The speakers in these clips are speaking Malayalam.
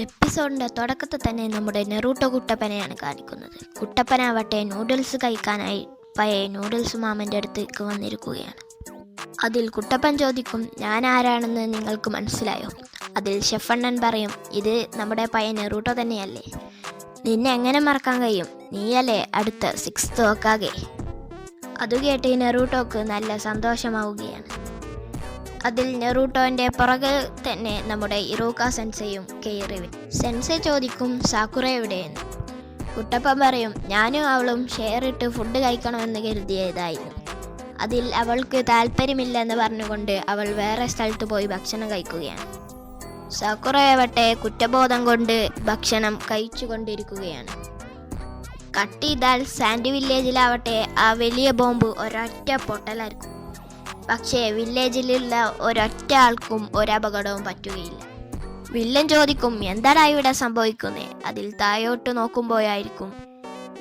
എപ്പിസോഡിന്റെ തുടക്കത്തിൽ തന്നെ നമ്മുടെ നെറൂട്ടോ കുട്ടപ്പനെയാണ് കാണിക്കുന്നത്. കുട്ടപ്പനാവട്ടെ നൂഡിൽസ് കഴിക്കാനായി പഴയ നൂഡിൽസ് മാമൻ്റെ അടുത്തേക്ക് വന്നിരിക്കുകയാണ്. അതിൽ കുട്ടപ്പൻ ചോദിക്കും, ഞാൻ ആരാണെന്ന് നിങ്ങൾക്ക് മനസ്സിലായോ? അതിൽ ഷെഫണ്ണൻ പറയും, ഇത് നമ്മുടെ പഴയ നെറൂട്ടോ തന്നെയല്ലേ, നിന്നെ എങ്ങനെ മറക്കാൻ കഴിയും, നീയല്ലേ അടുത്ത 6th ഹോക്കാഗെ. അത് കേട്ട് നെറൂട്ടോക്ക് നല്ല സന്തോഷമാവുകയാണ്. അതിൽ നെറൂട്ടോൻ്റെ പുറകെ തന്നെ നമ്മുടെ ഇറൂക്ക സെൻസയും കയറി. സെൻസെ ചോദിക്കും, സാക്കുറ എവിടെയെന്ന്. കുട്ടപ്പൻ പറയും, ഞാനും അവളും ഷെയർ ഇട്ട് ഫുഡ് കഴിക്കണമെന്ന് കരുതിയതായിരുന്നു. അതിൽ അവൾക്ക് താല്പര്യമില്ലെന്ന് പറഞ്ഞുകൊണ്ട് അവൾ വേറെ സ്ഥലത്ത് പോയി ഭക്ഷണം കഴിക്കുകയാണ്. സാക്കുറയാവട്ടെ കുറ്റബോധം കൊണ്ട് ഭക്ഷണം കഴിച്ചുകൊണ്ടിരിക്കുകയാണ്. കട്ട് ചെയ്താൽ സാൻഡി വില്ലേജിലാവട്ടെ ആ വലിയ ബോംബ് ഒരൊറ്റ പൊട്ടലായിരിക്കും. പക്ഷേ വില്ലേജിലുള്ള ഒരൊറ്റ ആൾക്കും ഒരപകടവും പറ്റുകയില്ല. വില്ലൻ ചോദിക്കും, എന്താണ് ഇവിടെ സംഭവിക്കുന്നത്? അതിൽ താഴോട്ട് നോക്കുമ്പോഴായിരിക്കും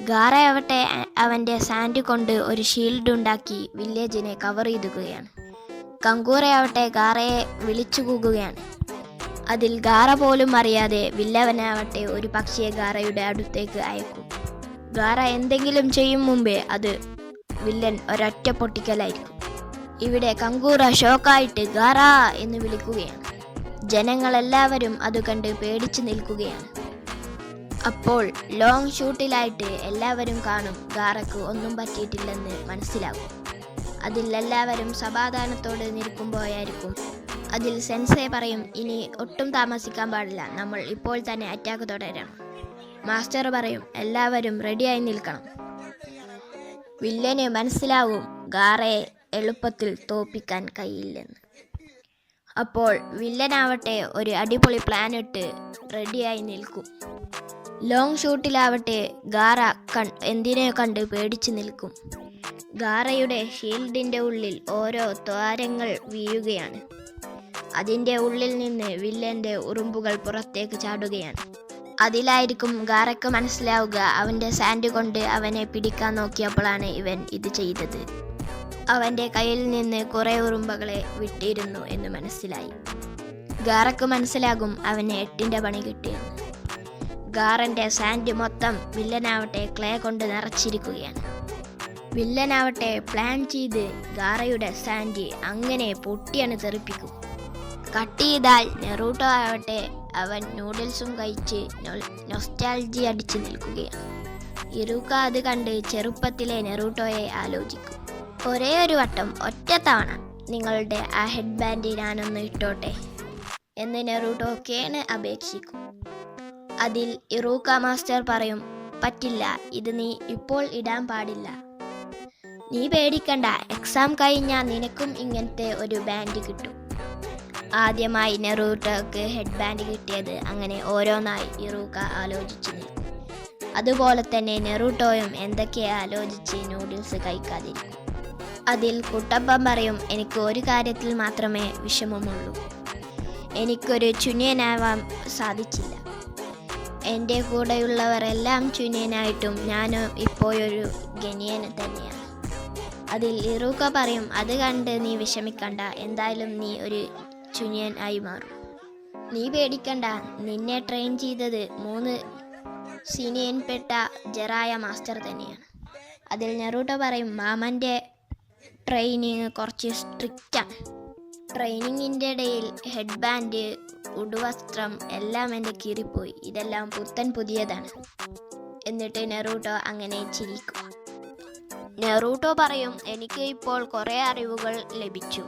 ഗാറയാവട്ടെ അവൻ്റെ സാൻഡ് കൊണ്ട് ഒരു ഷീൽഡ് ഉണ്ടാക്കി വില്ലേജിനെ കവർ ചെയ്തുകയാണ്. കങ്കൂറയാവട്ടെ ഗാറയെ വിളിച്ചു കൂകുകയാണ്. അതിൽ ഗാറ പോലും അറിയാതെ വില്ലവനാവട്ടെ ഒരു പക്ഷിയെ ഗാറയുടെ അടുത്തേക്ക് അയക്കും. ഗാറ എന്തെങ്കിലും ചെയ്യും മുമ്പേ അത് വില്ലൻ ഒരൊറ്റ പൊട്ടിക്കലായിരിക്കും. ഇവിടെ കങ്കൂറ ഷോക്കായിട്ട് ഗാറ എന്ന് വിളിക്കുകയാണ്. ജനങ്ങളെല്ലാവരും അത് കണ്ട് പേടിച്ചു നിൽക്കുകയാണ്. അപ്പോൾ ലോങ് ഷൂട്ടിലായിട്ട് എല്ലാവരും കാണും ഗാറയ്ക്ക് ഒന്നും പറ്റിയിട്ടില്ലെന്ന് മനസ്സിലാകും. അതിൽ എല്ലാവരും സമാധാനത്തോടെ നിൽക്കുമ്പോഴായിരിക്കും അതിൽ സെൻസെ പറയും, ഇനി ഒട്ടും താമസിക്കാൻ പാടില്ല, നമ്മൾ ഇപ്പോൾ തന്നെ അറ്റാക്ക് തുടരണം. മാസ്റ്റർ പറയും, എല്ലാവരും റെഡിയായി നിൽക്കണം. വില്ലന് മനസ്സിലാവും ഗാറയെ എളുപ്പത്തിൽ തോൽപ്പിക്കാൻ കഴിയില്ലെന്ന്. അപ്പോൾ വില്ലനാവട്ടെ ഒരു അടിപൊളി പ്ലാൻ ഇട്ട് റെഡിയായി നിൽക്കും. ലോങ് ഷൂട്ടിലാവട്ടെ ഗാറ എന്തിനെ കണ്ട് പേടിച്ചു നിൽക്കും. ഗാറയുടെ ഷീൽഡിൻ്റെ ഉള്ളിൽ ഓരോ ദ്വാരങ്ങൾ വീഴുകയാണ്. അതിൻ്റെ ഉള്ളിൽ നിന്ന് വില്ലൻ്റെ ഉറുമ്പുകൾ പുറത്തേക്ക് ചാടുകയാണ്. അതിലായിരിക്കും ഗാറയ്ക്ക് മനസ്സിലാവുക അവൻ്റെ സാൻഡ് കൊണ്ട് അവനെ പിടിക്കാൻ നോക്കിയപ്പോഴാണ് ഇവൻ ഇത് ചെയ്തത്. അവൻ്റെ കയ്യിൽ നിന്ന് കുറേ ഉറുമ്പുകളെ വിട്ടിരുന്നു എന്ന് മനസ്സിലായി. ഗാറയ്ക്ക് മനസ്സിലാകും അവന് 8ൻ്റെ പണി കിട്ടിയെന്ന്. ഗാറൻ്റെ സാൻഡ് മൊത്തം വില്ലനാവട്ടെ ക്ലേ കൊണ്ട് നിറച്ചിരിക്കുകയാണ്. വില്ലനാവട്ടെ പ്ലാൻ ചെയ്ത് ഗാറയുടെ സാൻഡ് അങ്ങനെ പൊട്ടിയാണ് തെറിപ്പിക്കും. കട്ട് ചെയ്താൽ നെറൂട്ടോ ആവട്ടെ അവൻ നൂഡിൽസും കഴിച്ച് നൊസ്റ്റാൾജി അടിച്ചു നിൽക്കുകയാണ്. ഇറൂക്ക അത് കണ്ട് ചെറുപ്പത്തിലെ നെറൂട്ടോയെ ആലോചിക്കും. ഒരേ ഒരു വട്ടം ഒറ്റ തവണ നിങ്ങളുടെ ആ ഹെഡ് ബാൻഡ് ഞാനൊന്ന് ഇട്ടോട്ടെ എന്ന് നെറൂട്ടോ കേണ് അപേക്ഷിക്കും. അതിൽ ഇറൂക്ക മാസ്റ്റർ പറയും, പറ്റില്ല, ഇത് നീ ഇപ്പോൾ ഇടാൻ പാടില്ല. നീ പേടിക്കണ്ട, എക്സാം കഴിഞ്ഞാൽ നിനക്കും ഇങ്ങനത്തെ ഒരു ബാൻഡ് കിട്ടും. ആദ്യമായി നെറൂട്ടോക്ക് ഹെഡ് ബാൻഡ് കിട്ടിയത് അങ്ങനെ ഓരോന്നായി ഇറൂക്ക ആലോചിച്ചു നിൽക്കും. അതുപോലെ തന്നെ നെറൂട്ടോയും എന്തൊക്കെ ആലോചിച്ച് നൂഡിൽസ് കഴിക്കാതിരിക്കും. അതിൽ കുട്ടപ്പൻ പറയും, എനിക്ക് ഒരു കാര്യത്തിൽ മാത്രമേ വിഷമമുള്ളൂ, എനിക്കൊരു ചുനിയനാവാൻ സാധിച്ചില്ല. എൻ്റെ കൂടെയുള്ളവരെല്ലാം ചുനിയനായിട്ടും ഞാൻ ഇപ്പോഴൊരു ഗനിയൻ തന്നെയാണ്. അതിൽ ഇറൂക്ക പറയും, അത് കണ്ട് നീ വിഷമിക്കണ്ട, എന്തായാലും നീ ഒരു ചുനിയൻ ആയി മാറും. നീ പേടിക്കണ്ട, നിന്നെ ട്രെയിൻ ചെയ്തത് 3 സീനിയൻപെട്ട ജെറായ മാസ്റ്റർ തന്നെയാണ്. അതിൽ നെറൂട്ടോ പറയും, മാമൻ്റെ ട്രെയിനിങ് കുറച്ച് സ്ട്രിക്റ്റാണ്. ട്രെയിനിങ്ങിൻ്റെ ഇടയിൽ ഹെഡ് ബാൻഡ്, ഉടുവസ്ത്രം എല്ലാം എൻ്റെ കീറിപ്പോയി, ഇതെല്ലാം പുത്തൻ പുതിയതാണ്. എന്നിട്ട് നെറൂട്ടോ അങ്ങനെ ചിരിക്കും. നെറൂട്ടോ പറയും, എനിക്ക് ഇപ്പോൾ കുറേ അറിവുകൾ ലഭിച്ചു,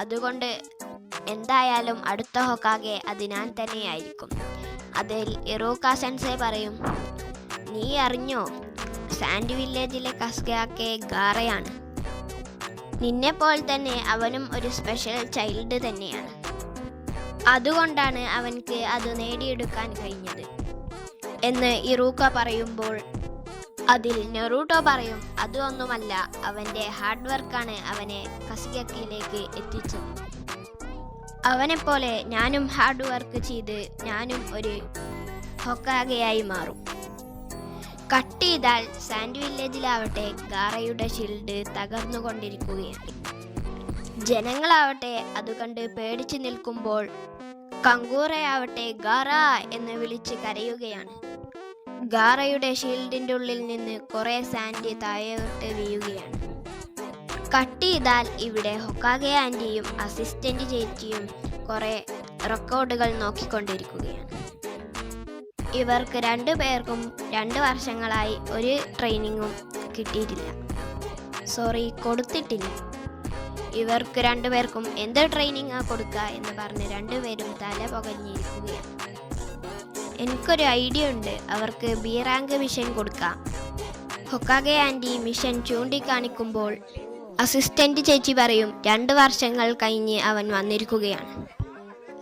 അതുകൊണ്ട് എന്തായാലും അടുത്ത ഹോക്കാഗെ അത് ഞാൻ തന്നെയായിരിക്കും. അതിൽ ഇറൂക്ക സെൻസെ പറയും, നീ അറിഞ്ഞോ, സാൻഡ് വില്ലേജിലെ കസ്കയാക്കെ ഗാറയാണ്. നിന്നെപ്പോൾ തന്നെ അവനും ഒരു സ്പെഷ്യൽ ചൈൽഡ് തന്നെയാണ്, അതുകൊണ്ടാണ് അവൻക്ക് അത് നേടിയെടുക്കാൻ കഴിഞ്ഞത് എന്ന് ഇറൂക്ക പറയുമ്പോൾ അതിൽ നെറൂട്ടോ പറയും, അതൊന്നുമല്ല, അവൻ്റെ ഹാർഡ് വർക്കാണ് അവനെ കസ്കയാക്കിലേക്ക് എത്തിച്ചത്. അവനെപ്പോലെ ഞാനും ഹാർഡ് വർക്ക് ചെയ്ത് ഞാനും ഒരു ഹൊക്കാഗെയായി മാറും. കട്ട് ചെയ്താൽ സാൻഡ് വില്ലേജിലാവട്ടെ ഗാറയുടെ ഷീൽഡ് തകർന്നുകൊണ്ടിരിക്കുകയാണ്. ജനങ്ങളാവട്ടെ അത് കണ്ട് പേടിച്ചു നിൽക്കുമ്പോൾ കങ്കൂറയാവട്ടെ ഗാറ എന്ന് വിളിച്ച് കരയുകയാണ്. ഗാറയുടെ ഷീൽഡിന്റെ ഉള്ളിൽ നിന്ന് കുറെ സാൻഡ് താഴോട്ട് വീഴുകയാണ്. കട്ട് ചെയ്താൽ ഇവിടെ ഹൊക്കാഗെ ആൻറ്റിയും അസിസ്റ്റന്റ് ചേച്ചിയും കുറെ റെക്കോർഡുകൾ നോക്കിക്കൊണ്ടിരിക്കുകയാണ്. ഇവർക്ക് 2 പേർക്കും 2 വർഷങ്ങളായി ഒരു ട്രെയിനിങ്ങും കൊടുത്തിട്ടില്ല. ഇവർക്ക് 2 പേർക്കും എന്ത് ട്രെയിനിങ്ങാ കൊടുക്കുക എന്ന് പറഞ്ഞ് 2 പേരും തല പുകഞ്ഞിരിക്കുകയാണ്. എനിക്കൊരു ഐഡിയ ഉണ്ട്, അവർക്ക് ബി റാങ്ക് മിഷൻ കൊടുക്കാം. ഹൊക്കാഗെ ആൻറ്റി മിഷൻ ചൂണ്ടിക്കാണിക്കുമ്പോൾ അസിസ്റ്റന്റ് ചേച്ചി പറയും 2 വർഷങ്ങൾ കഴിഞ്ഞ് അവൻ വന്നിരിക്കുകയാണ്.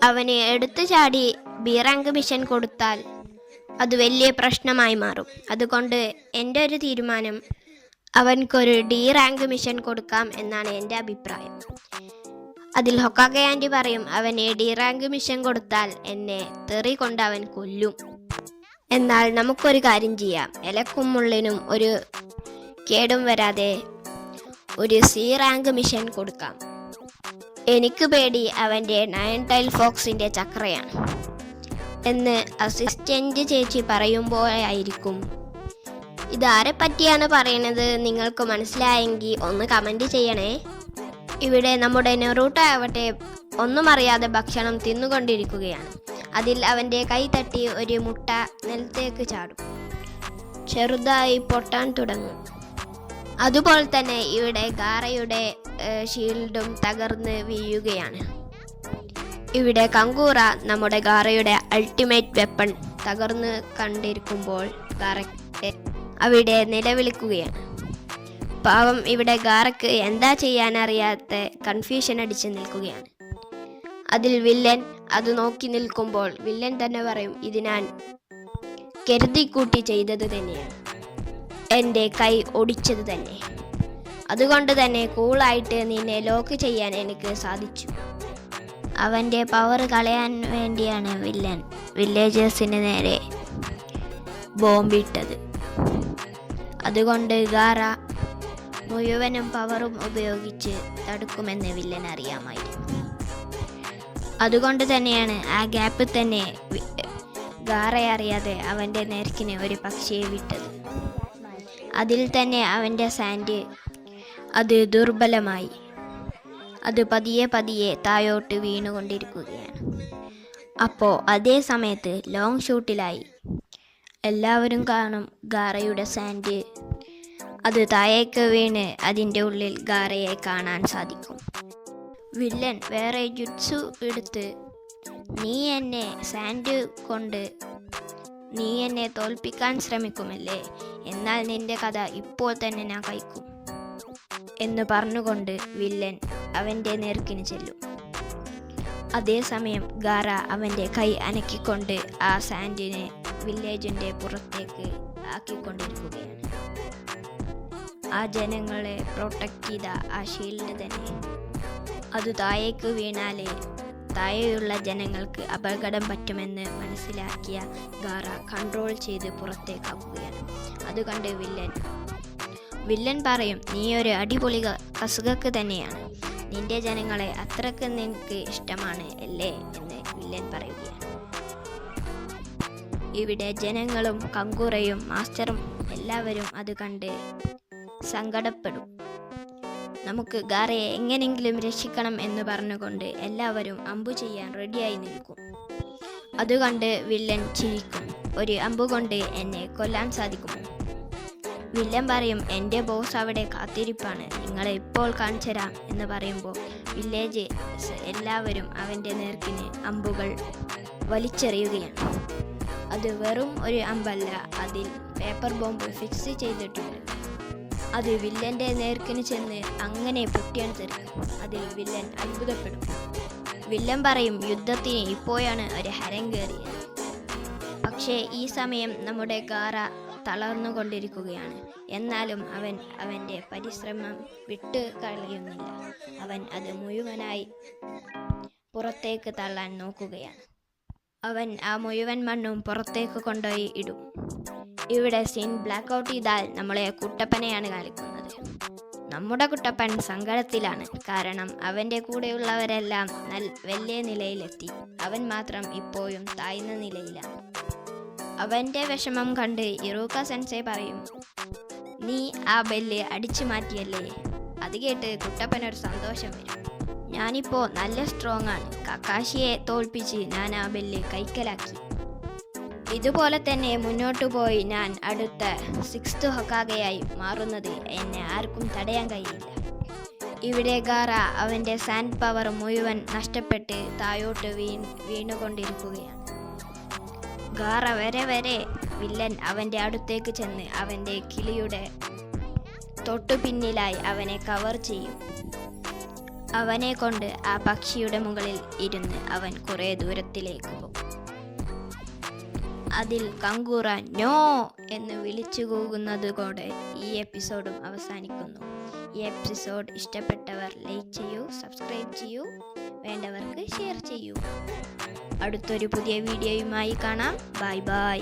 അവന് എടുത്തു ചാടി ബി റാങ്ക് മിഷൻ കൊടുത്താൽ അത് വലിയ പ്രശ്നമായി മാറും. അതുകൊണ്ട് എൻ്റെ ഒരു തീരുമാനം, അവൻക്കൊരു ഡി റാങ്ക് മിഷൻ കൊടുക്കാം എന്നാണ് എൻ്റെ അഭിപ്രായം. അതിൽ ഹൊക്കാഗെ ആൻറ്റി പറയും, അവന് ഡി റാങ്ക് മിഷൻ കൊടുത്താൽ എന്നെ തെറി കൊണ്ട് അവൻ കൊല്ലും. എന്നാൽ നമുക്കൊരു കാര്യം ചെയ്യാം, ഇലക്കും മുള്ളിനും ഒരു കേടും വരാതെ ഒരു സി റാങ്ക് മിഷൻ കൊടുക്കാം. എനിക്ക് പേടി അവൻ്റെ 9 ടൈൽ ഫോക്സിൻ്റെ ചക്രയാണ് എന്ന് അസിസ്റ്റന്റ് ചേച്ചി പറയുമ്പോഴായിരിക്കും. ഇതാരെ പറ്റിയാണ് പറയുന്നത് നിങ്ങൾക്ക് മനസ്സിലായെങ്കിൽ ഒന്ന് കമൻറ്റ് ചെയ്യണേ. ഇവിടെ നമ്മുടെ നെറൂട്ടോ ആവട്ടെ ഒന്നും അറിയാതെ ഭക്ഷണം തിന്നുകൊണ്ടിരിക്കുകയാണ്. അതിൽ അവൻ്റെ കൈ തട്ടി ഒരു മുട്ട നിലത്തേക്ക് ചാടും, ചെറുതായി പൊട്ടാൻ തുടങ്ങും. അതുപോലെ തന്നെ ഇവിടെ ഗാറയുടെ ഷീൽഡും തകർന്ന് വീഴുകയാണ്. ഇവിടെ കങ്കൂറ നമ്മുടെ ഗാറയുടെ അൾട്ടിമേറ്റ് വെപ്പൺ തകർന്ന് കണ്ടിരിക്കുമ്പോൾ ഗാറയ്ക്ക് അവിടെ നിലവിളിക്കുകയാണ്. പാവം ഇവിടെ ഗാറയ്ക്ക് എന്താ ചെയ്യാനറിയാത്ത കൺഫ്യൂഷൻ അടിച്ച് നിൽക്കുകയാണ്. അതിൽ വില്ലൻ അത് നോക്കി നിൽക്കുമ്പോൾ വില്ലൻ തന്നെ പറയും, ഇത് ഞാൻ കരുതിക്കൂട്ടി ചെയ്തത് തന്നെയാണ്, എൻ്റെ കൈ ഒടിച്ചത് തന്നെ. അതുകൊണ്ട് തന്നെ കൂളായിട്ട് നിന്നെ ലോക്ക് ചെയ്യാൻ എനിക്ക് സാധിച്ചു. അവൻ്റെ പവർ കളയാൻ വേണ്ടിയാണ് വില്ലൻ വില്ലേജേഴ്സിന് നേരെ ബോംബിട്ടത്. അതുകൊണ്ട് ഗാറ മുഴുവനും പവറും ഉപയോഗിച്ച് തടുക്കുമെന്ന് വില്ലൻ അറിയാമായിരുന്നു. അതുകൊണ്ട് തന്നെയാണ് ആ ഗ്യാപ്പിൽ തന്നെ ഗാറയെ അറിയാതെ അവൻ്റെ നേർക്കിന് ഒരു പക്ഷിയെ വിട്ടത്. അതിൽ തന്നെ അവൻ്റെ സാൻഡ് അത് ദുർബലമായി. അത് പതിയെ പതിയെ താഴോട്ട് വീണുകൊണ്ടിരിക്കുകയാണ്. അപ്പോൾ അതേ സമയത്ത് ലോങ് ഷൂട്ടിലായി എല്ലാവരും കാണും ഗാറയുടെ സാൻഡ് അത് താഴേക്ക് വീണ് അതിൻ്റെ ഉള്ളിൽ ഗാറയെ കാണാൻ സാധിക്കും. വില്ലൻ വേറെ ജുട്സു എടുത്ത്, നീ എന്നെ സാൻഡ് കൊണ്ട് നീ എന്നെ തോൽപ്പിക്കാൻ ശ്രമിക്കുമല്ലേ, എന്നാൽ നിന്റെ കഥ ഇപ്പോൾ തന്നെ ഞാൻ കഴിക്കും എന്ന് പറഞ്ഞുകൊണ്ട് വില്ലൻ അവൻ്റെ നേർക്കിന് ചെല്ലും. അതേസമയം ഗാറ അവൻ്റെ കൈ അനക്കിക്കൊണ്ട് ആ സാൻഡിനെ വില്ലേജിൻ്റെ പുറത്തേക്ക് ആക്കിക്കൊണ്ടിരിക്കുകയാണ്. ആ ജനങ്ങളെ പ്രൊട്ടക്റ്റ് ചെയ്ത ആ ഷീൽഡ് തന്നെ അത് താഴേക്ക് വീണാൽ താഴെയുള്ള ജനങ്ങൾക്ക് അപകടം പറ്റുമെന്ന് മനസ്സിലാക്കിയ ഗാറ കൺട്രോൾ ചെയ്ത് പുറത്തേക്കാക്കുകയാണ്. അതുകണ്ട് വില്ലൻ പറയും, നീ ഒരു അടിപൊളി കസുകക്ക് തന്നെയാണ്, നിന്റെ ജനങ്ങളെ അത്രക്ക് നിനക്ക് ഇഷ്ടമാണ് അല്ലേ എന്ന് വില്ലൻ പറയുകയാണ്. ഇവിടെ ജനങ്ങളും കങ്കൂറയും മാസ്റ്ററും എല്ലാവരും അത് കണ്ട് സങ്കടപ്പെടും. നമുക്ക് ഗാറയെ എങ്ങനെയെങ്കിലും രക്ഷിക്കണം എന്ന് പറഞ്ഞുകൊണ്ട് എല്ലാവരും അമ്പു ചെയ്യാൻ റെഡിയായി നിൽക്കും. അതുകണ്ട് വില്ലൻ ചിരിക്കും, ഒരു അമ്പു കൊണ്ട് എന്നെ കൊല്ലാൻ സാധിക്കുമോ? വില്ലൻ പറയും, എൻ്റെ ബോസ് അവിടെ കാത്തിരിപ്പാണ്, നിങ്ങളെ ഇപ്പോൾ കാണിച്ചു തരാം എന്ന് പറയുമ്പോൾ വില്ലേജ് എല്ലാവരും അവൻ്റെ നേർക്കിന് അമ്പുകൾ വലിച്ചെറിയുകയാണ്. അത് വെറും ഒരു അമ്പല്ല, അതിൽ പേപ്പർ ബോംബ് ഫിക്സ് ചെയ്തിട്ടുണ്ട്. അത് വില്ലൻ്റെ നേർക്കിന് ചെന്ന് അങ്ങനെ പൊട്ടിയാണ് തെറിക്കും. അതിൽ വില്ലൻ അത്ഭുതപ്പെടും. വില്ലൻ പറയും, യുദ്ധത്തിന് ഇപ്പോഴാണ് ഒരു ഹരം കയറിയത്. പക്ഷേ ഈ സമയം നമ്മുടെ ഗാറ തളർന്നുകൊണ്ടിരിക്കുകയാണ്. എന്നാലും അവൻ അവൻ്റെ പരിശ്രമം വിട്ട് കളയുന്നില്ല. അവൻ അത് മുഴുവനായി പുറത്തേക്ക് തള്ളാൻ നോക്കുകയാണ്. അവൻ ആ മുഴുവൻ മണ്ണും പുറത്തേക്ക് കൊണ്ടുപോയി ഇടും. ഇവിടെ സീൻ ബ്ലാക്ക് ഔട്ട് ചെയ്താൽ നമ്മളെ കുട്ടപ്പനെയാണ് കാണിക്കുന്നത്. നമ്മുടെ കുട്ടപ്പൻ സങ്കടത്തിലാണ്. കാരണം അവൻ്റെ കൂടെയുള്ളവരെല്ലാം വലിയ നിലയിലെത്തി, അവൻ മാത്രം ഇപ്പോഴും താഴ്ന്ന നിലയിലാണ്. അവൻ്റെ വിഷമം കണ്ട് ഇറൂക്ക സെൻസേ പറയും, നീ ആ ബെല്ല് അടിച്ചു മാറ്റിയല്ലേ. അത് കേട്ട് കുട്ടപ്പനൊരു സന്തോഷം വരും. ഞാനിപ്പോൾ നല്ല സ്ട്രോങ് ആണ്, കക്കാശിയെ തോൽപ്പിച്ച് ഞാൻ ആ ബെല്ല് കൈക്കലാക്കി. ഇതുപോലെ തന്നെ മുന്നോട്ടു പോയി ഞാൻ അടുത്ത 6th ഹൊക്കാഗയായി മാറുന്നത് എന്നെ ആർക്കും തടയാൻ കഴിയില്ല. ഇവിടെ ഗാറ അവൻ്റെ സാൻഡ് പവർ മുഴുവൻ നഷ്ടപ്പെട്ട് താഴോട്ട് വീണുകൊണ്ടിരിക്കുകയാണ്. ഗാറ വരെ വില്ലൻ അവൻ്റെ അടുത്തേക്ക് ചെന്ന് അവൻ്റെ കിളിയുടെ തൊട്ടു പിന്നിലായി അവനെ കവർ ചെയ്യും. അവനെ കൊണ്ട് ആ പക്ഷിയുടെ മുകളിൽ ഇരുന്ന് അവൻ കുറേ ദൂരത്തിലേക്ക് പോകും. അതിൽ കങ്കൂറ നോ എന്ന് വിളിച്ചു കൂകുന്നതുകൊണ്ട് ഈ എപ്പിസോഡും അവസാനിക്കുന്നു. ഈ എപ്പിസോഡ് ഇഷ്ടപ്പെട്ടവർ ലൈക്ക് ചെയ്യൂ, സബ്സ്ക്രൈബ് ചെയ്യൂ, വേണ്ടവർക്ക് ഷെയർ ചെയ്യൂ. അടുത്തൊരു പുതിയ വീഡിയോയുമായി കാണാം. Bye bye.